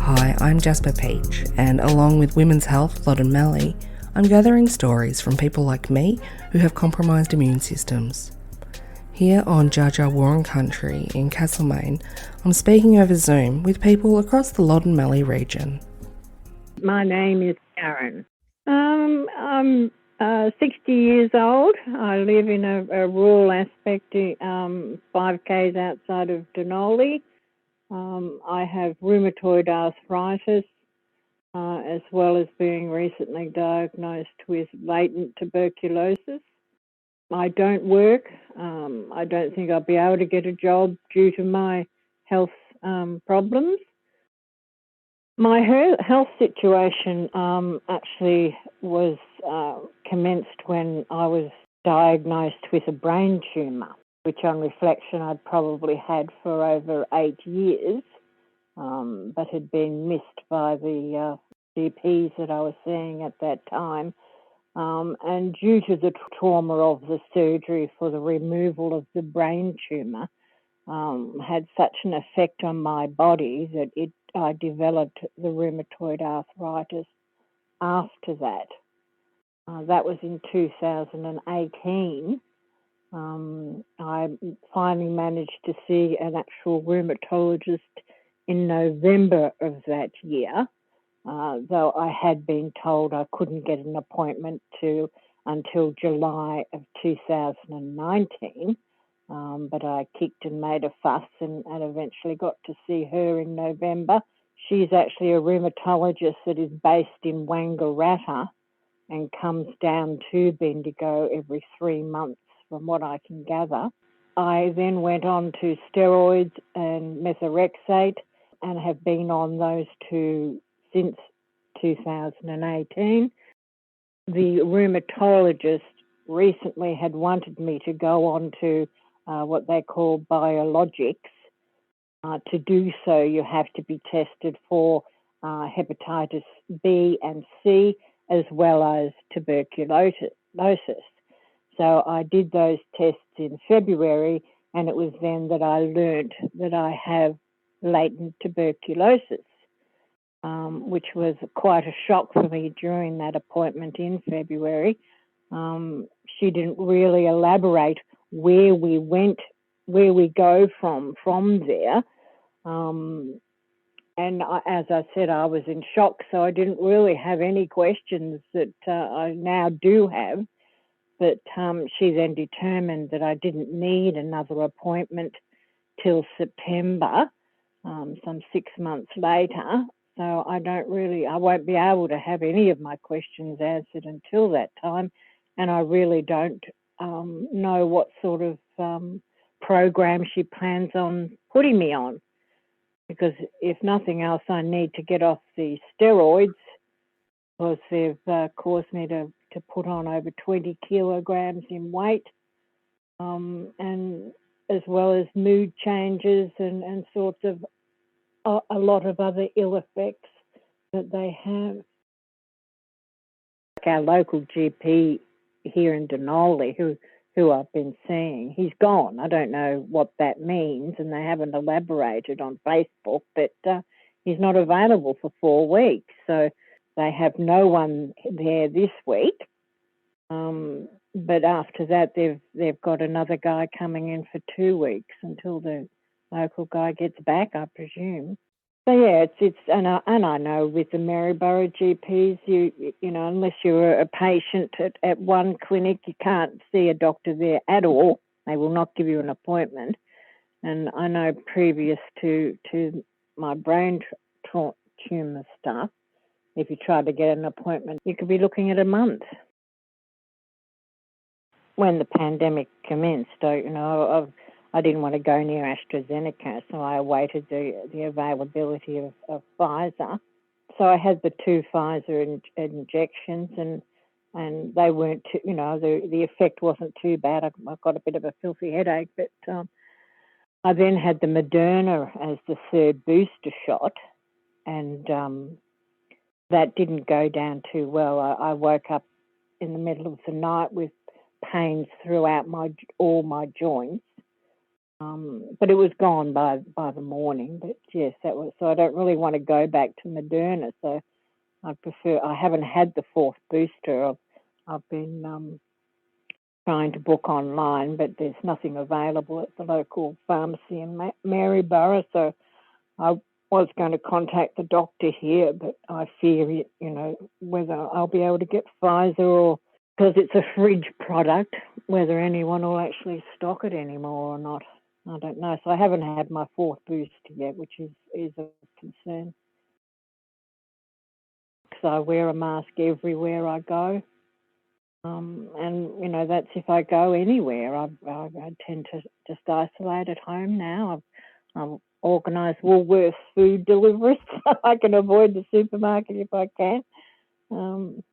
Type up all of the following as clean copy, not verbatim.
Hi, I'm Jasper Peach, and along with Women's Health, Loddon Mallee, I'm gathering stories from people like me who have compromised immune systems. Here on Dja Dja Wurrung Country in Castlemaine, I'm speaking over Zoom with people across the Loddon Mallee region. My name is Karen. I'm 60 years old. I live in a rural aspect, 5 k's outside of Dunolly. I have rheumatoid arthritis, as well as being recently diagnosed with latent tuberculosis. I don't work. I don't think I'll be able to get a job due to my health problems. My health situation actually was commenced when I was diagnosed with a brain tumour, which on reflection I'd probably had for over 8 years, but had been missed by the GPs that I was seeing at that time. And due to the trauma of the surgery for the removal of the brain tumour, had such an effect on my body that I developed the rheumatoid arthritis after that. That was in 2018. I finally managed to see an actual rheumatologist in November of that year, though I had been told I couldn't get an appointment until July of 2019. But I kicked and made a fuss and eventually got to see her in November. She's actually a rheumatologist that is based in Wangaratta and comes down to Bendigo every 3 months, from what I can gather. I then went on to steroids and methotrexate and have been on those two since 2018. The rheumatologist recently had wanted me to go on to what they call biologics. To do so, you have to be tested for hepatitis B and C, as well as tuberculosis. So I did those tests in February, and it was then that I learnt that I have latent tuberculosis, which was quite a shock for me during that appointment in February. She didn't really elaborate where we go from there. And as I said, I was in shock, so I didn't really have any questions that I now do have. But she then determined that I didn't need another appointment till September, some 6 months later. So I won't be able to have any of my questions answered until that time. And I really don't know what sort of program she plans on putting me on. Because if nothing else, I need to get off the steroids, because they've caused me to put on over 20 kilograms in weight, and as well as mood changes and sorts of a lot of other ill effects that they have. Our local GP here in Dunolly, who I've been seeing, he's gone. I don't know what that means, and they haven't elaborated on Facebook, but he's not available for 4 weeks. So they have no one there this week. But after that, they've got another guy coming in for 2 weeks until the local guy gets back, I presume. So yeah, and I know with the Maryborough GPs, you know, unless you're a patient at one clinic, you can't see a doctor there at all. They will not give you an appointment. And I know previous to my brain tumour stuff, if you try to get an appointment, you could be looking at a month. When the pandemic commenced, I didn't want to go near AstraZeneca, so I awaited the availability of Pfizer. So I had the 2 Pfizer injections, and they weren't too, the effect wasn't too bad. I got a bit of a filthy headache, but I then had the Moderna as the 3rd booster shot, and that didn't go down too well. I woke up in the middle of the night with pains throughout all my joints. But it was gone by the morning. But yes, that was, so I don't really want to go back to Moderna. So I haven't had the fourth booster. I've been trying to book online, but there's nothing available at the local pharmacy in Maryborough. So I was going to contact the doctor here, but I fear, whether I'll be able to get Pfizer, or because it's a fridge product, whether anyone will actually stock it anymore or not. I don't know. So I haven't had my fourth booster yet, which is a concern. So I wear a mask everywhere I go. And, that's if I go anywhere. I tend to just isolate at home now. I've organised Woolworths food deliveries so I can avoid the supermarket if I can.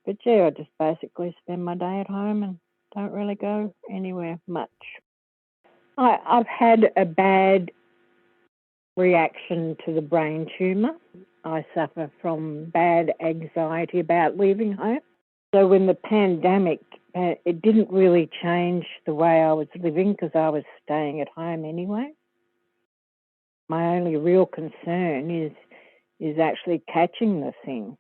But, yeah, I just basically spend my day at home and don't really go anywhere much. I've had a bad reaction to the brain tumour. I suffer from bad anxiety about leaving home. So when the pandemic, it didn't really change the way I was living because I was staying at home anyway. My only real concern is actually catching the thing,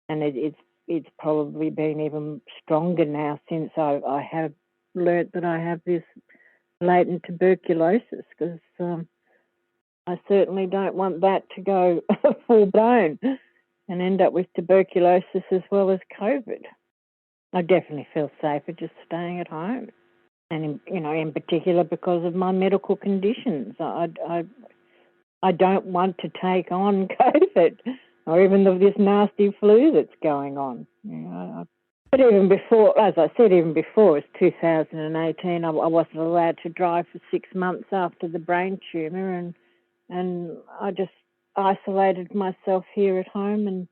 and it's probably been even stronger now since I have learnt that I have this latent tuberculosis, because I certainly don't want that to go full blown and end up with tuberculosis as well as COVID. I definitely feel safer just staying at home, and in particular because of my medical conditions. I don't want to take on COVID or even this nasty flu that's going on. But even before, as I said, it was 2018. I wasn't allowed to drive for 6 months after the brain tumour, and I just isolated myself here at home, and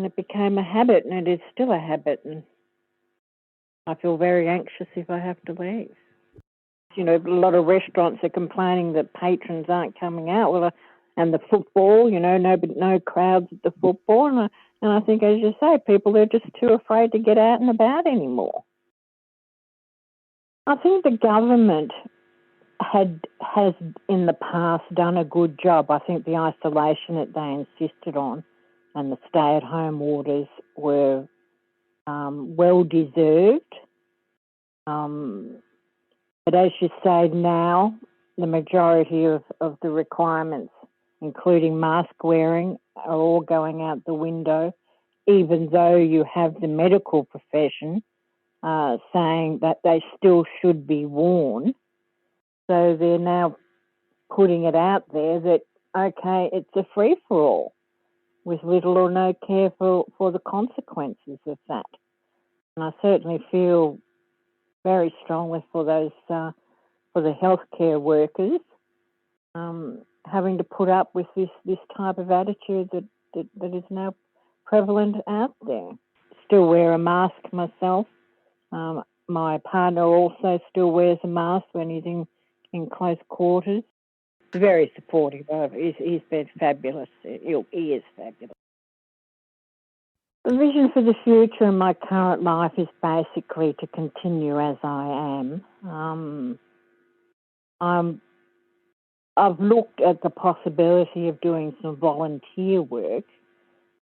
it became a habit, and it is still a habit, and I feel very anxious if I have to leave. A lot of restaurants are complaining that patrons aren't coming out. And the football, no crowds at the football, and I think, as you say, people are just too afraid to get out and about anymore. I think the government has in the past done a good job. I think the isolation that they insisted on and the stay-at-home orders were well deserved. But as you say now, the majority of the requirements, including mask wearing, are all going out the window, even though you have the medical profession saying that they still should be worn. So they're now putting it out there that, okay, it's a free-for-all with little or no care for the consequences of that. And I certainly feel very strongly for those for the healthcare workers having to put up with this type of attitude that is now prevalent out there. Still wear a mask myself. My partner also still wears a mask when he's in close quarters. Very supportive of it. He's been fabulous. He is fabulous. The vision for the future in my current life is basically to continue as I am. I've looked at the possibility of doing some volunteer work,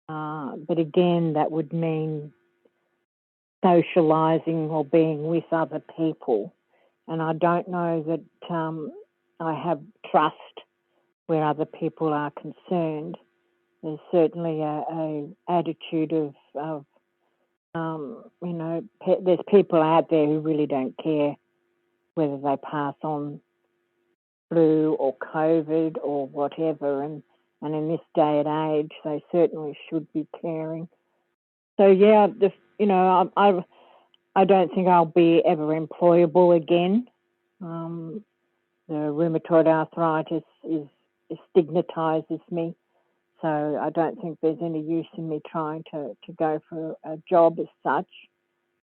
but again, that would mean socialising or being with other people. And I don't know that I have trust where other people are concerned. There's certainly a attitude of there's people out there who really don't care whether they pass on flu or COVID or whatever, and in this day and age, they certainly should be caring. So yeah, I don't think I'll be ever employable again. The rheumatoid arthritis stigmatises me, so I don't think there's any use in me trying to go for a job as such,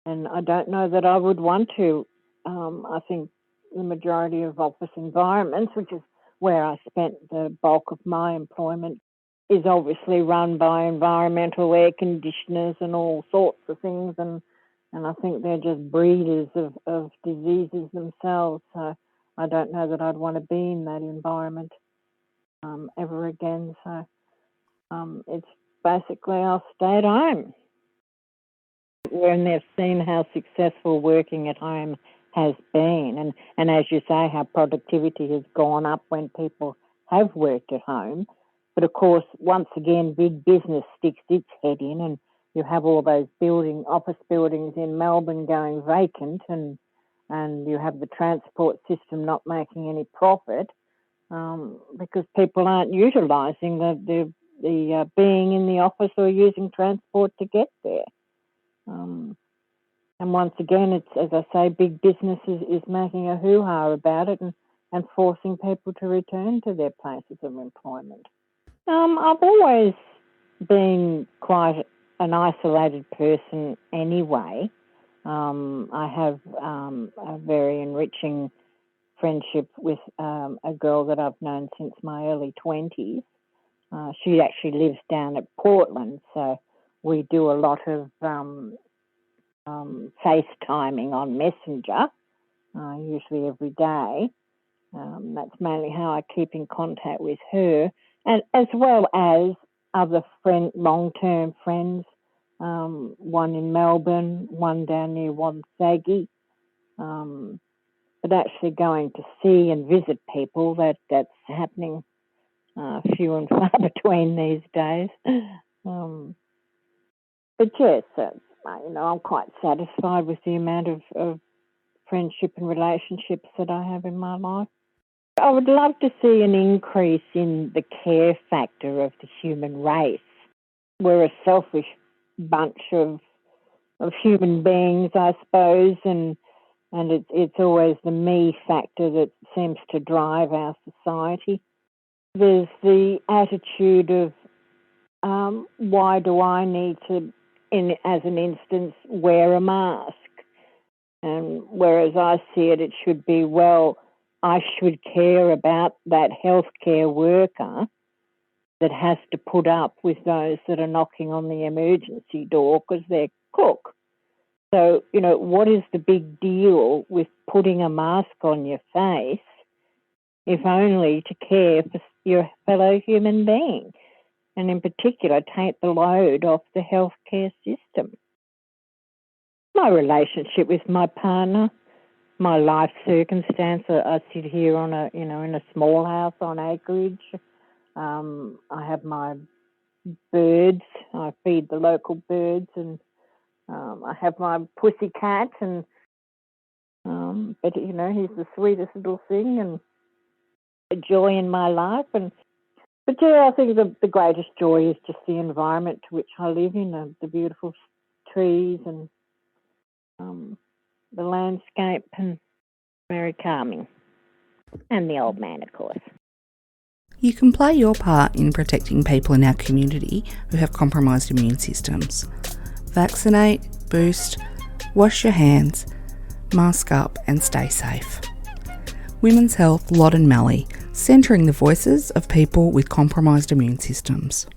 and I don't know that I would want to. I think the majority of office environments, which is where I spent the bulk of my employment, is obviously run by environmental air conditioners and all sorts of things, and I think they're just breeders of diseases themselves. So I don't know that I'd want to be in that environment ever again. So it's basically I'll stay at home. When they've seen how successful working at home has been, and as you say, how productivity has gone up when people have worked at home. But of course, once again, big business sticks its head in, and you have all those office buildings in Melbourne going vacant, and you have the transport system not making any profit because people aren't utilising the being in the office or using transport to get there. And once again, it's, as I say, big business is making a hoo-ha about it and forcing people to return to their places of employment. I've always been quite an isolated person anyway. I have a very enriching friendship with a girl that I've known since my early 20s. She actually lives down at Portland, so we do a lot of FaceTiming on Messenger, usually every day. That's mainly how I keep in contact with her, and as well as other long-term friends, one in Melbourne, one down near Wonthaggi. But actually going to see and visit people, that's happening few and far between these days. But yes, I'm quite satisfied with the amount of friendship and relationships that I have in my life. I would love to see an increase in the care factor of the human race. We're a selfish bunch of human beings, I suppose, and it's always the me factor that seems to drive our society. There's the attitude of why do I need to, as an instance, wear a mask? And whereas I see it, it should be, well, I should care about that healthcare worker that has to put up with those that are knocking on the emergency door because they're cook. So, what is the big deal with putting a mask on your face if only to care for your fellow human being? And in particular, take the load off the healthcare system. My relationship with my partner, my life circumstance. I sit here on in a small house on acreage. I have my birds. I feed the local birds, and I have my pussy cat, and but he's the sweetest little thing and a joy in my life. But yeah, I think the greatest joy is just the environment to which I live in, the beautiful trees and the landscape, and very calming. And the old man, of course. You can play your part in protecting people in our community who have compromised immune systems. Vaccinate, boost, wash your hands, mask up and stay safe. Women's Health, Loddon Mallee, centering the voices of people with compromised immune systems.